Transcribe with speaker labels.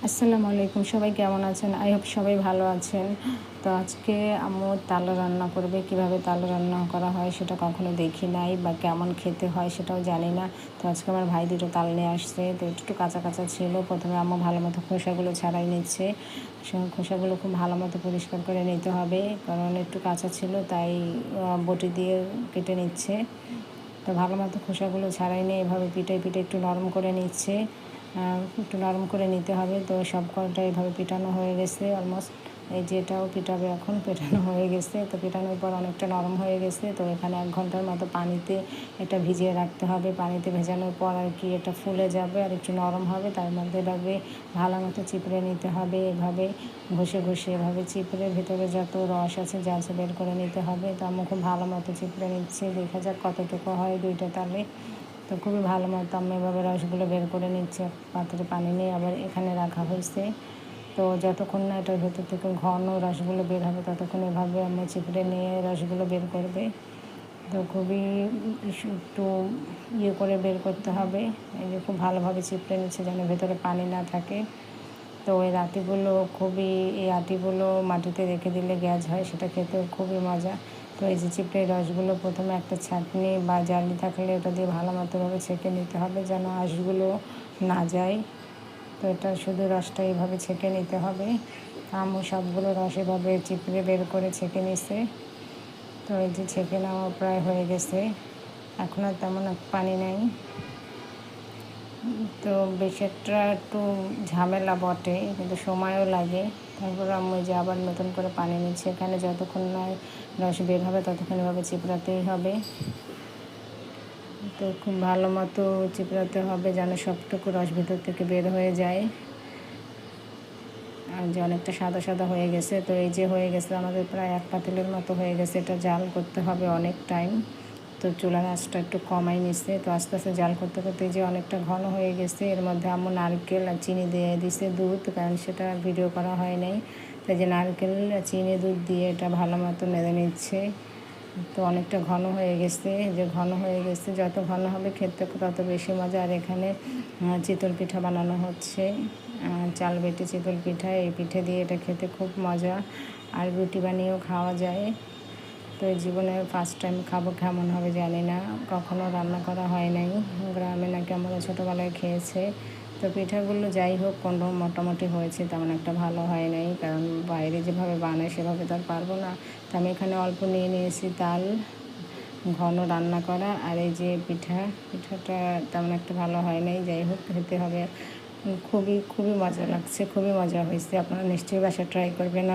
Speaker 1: আসসালামু আলাইকুম, সবাই কেমন আছেন? আই হোপ সবাই ভালো আছেন। তো আজকে আম্মু তালের রান্না করবে। কিভাবে তালের রান্না করা হয় সেটা কখনো দেখি নাই বা কেমন খেতে হয় সেটাও জানি না। তো আজকে আমার ভাই দুটো তাল নিয়ে আসছে। তো একটু কাঁচা কাঁচা ছিল। প্রথমে আম্মু ভালো মতো খোসাগুলো ছাড়াই নিচ্ছে। খোসাগুলো খুব ভালো মতো পরিষ্কার করে নিতে হবে, কারণ একটু কাঁচা ছিল তাই বটি দিয়ে কেটে নিচ্ছে। তো ভালো মতো খোসাগুলো ছাড়াই নিয়ে এভাবে পিঠে একটু নরম করে নিচ্ছে। একটু নরম করে নিতে হবে। তো সব কটা এভাবে পিটানো হয়ে গেছে অলমোস্ট। এই যে এটাও পিটাবে, এখন পেটানো হয়ে গেছে। তো পেটানোর পর অনেকটা নরম হয়ে গেছে। তো এখানে 1 ঘন্টার মতো পানিতে এটা ভিজিয়ে রাখতে হবে। পানিতে ভেজানোর পর আর কি এটা ফুলে যাবে আর একটু নরম হবে। তার মধ্যে এভাবে ভালো মতো চিপড়ে নিতে হবে। এভাবে ঘষে এভাবে চিপড়ে ভেতরে যত রস আছে যা আছে বের করে নিতে হবে। তো আমি খুব ভালো মতো চিপড়ে নিচ্ছি। দেখা যাক কতটুকু হয় 2টা তালে। তো খুবই ভালো মতো আমি এভাবে রসগুলো বের করে নিচ্ছি। পাত্রে পানি নিয়ে আবার এখানে রাখা হয়েছে। তো যতক্ষণ না এটার ভেতর থেকে ঘন রসগুলো বের হবে ততক্ষণ এভাবে আমি চিপড়ে নিয়ে রসগুলো বের করবে। তো খুবই একটু করে বের করতে হবে। এই যে খুব ভালোভাবে চিপড়ে নিচ্ছে যেন ভেতরে পানি না থাকে। তো এই আটিগুলো মাটিতে রেখে দিলে গ্যাস হয়, সেটা খেতেও খুবই মজা। তো এই যে চিপড়ে রসগুলো প্রথমে একটা ছাঁকনি বা জালি থাকলে ওটা দিয়ে ভালো মতোভাবে ছেঁকে নিতে হবে যেন আঁশগুলো না যায়। তো এটা শুধু রসটা এইভাবে ছেঁকে নিতে হবে। আম্মু সবগুলো রস এভাবে চিপড়ে বের করে ছেঁকে নিছে। তো এই যে ছেঁকে নেওয়া প্রায় হয়ে গেছে, এখন আর তেমন পানি নেই। তো বেশি একটু ঝামেলা বটে, কিন্তু সময়ও লাগে। তারপর আমি যে আবার নতুন করে পানি নিচ্ছি। এখানে যতক্ষণ না রস বের হবে ততক্ষণ এভাবে চিপড়াতেই হবে। তো খুব ভালো মতো চিপড়াতে হবে যেন সবটুকু রস ভেতর থেকে বের হয়ে যায়। আর যে অনেকটা সাদা সাদা হয়ে গেছে। তো এই যে হয়ে গেছে আমাদের প্রায় 1 পাতিলের মতো হয়ে গেছে। এটা জাল করতে হবে অনেক টাইম। তো চুলার আঁচটা একটু কমাই নিচ্ছে। তো আস্তে আস্তে জাল করতে করতে যে অনেকটা ঘন হয়ে গেছে। এর মধ্যে আম্মু নারকেল আর চিনি দিয়ে দিছে, দুধ, কারণ সেটা ভিডিও করা হয় নাই। তো যে নারকেল চিনি দুধ দিয়ে এটা ভালো মতো নেড়ে নিচ্ছে। তো অনেকটা ঘন হয়ে গেছে। যত ঘন হবে খেতে তত বেশি মজা। আর এখানে চিতল পিঠা বানানো হচ্ছে, চাল বেটে চিতল পিঠা। এই পিঠে দিয়ে এটা খেতে খুব মজা, আর রুটি বানিয়েও খাওয়া যায়। তো এই জীবনে ফার্স্ট টাইম খাবো, কেমন হবে জানি না, কখনো রান্না করা হয় নাই। গ্রামে নাকি আমরা ছোটোবেলায় খেয়েছে। তো পিঠাগুলো যাই হোক কোনো মোটামুটি হয়েছে, তেমন একটা ভালো হয় নাই, কারণ বাইরে যেভাবে বানায় সেভাবে তো আর পারবো না। তো আমি এখানে অল্প নিয়ে নিয়েছি তাল, ঘন রান্না করা। আর এই যে পিঠাটা তেমন একটা ভালো হয় নাই, যাই হোক খেতে হবে। খুবই মজা লাগছে, খুবই মজা হয়েছে। আপনারা নিশ্চয়ই বাসায় ট্রাই করবেন।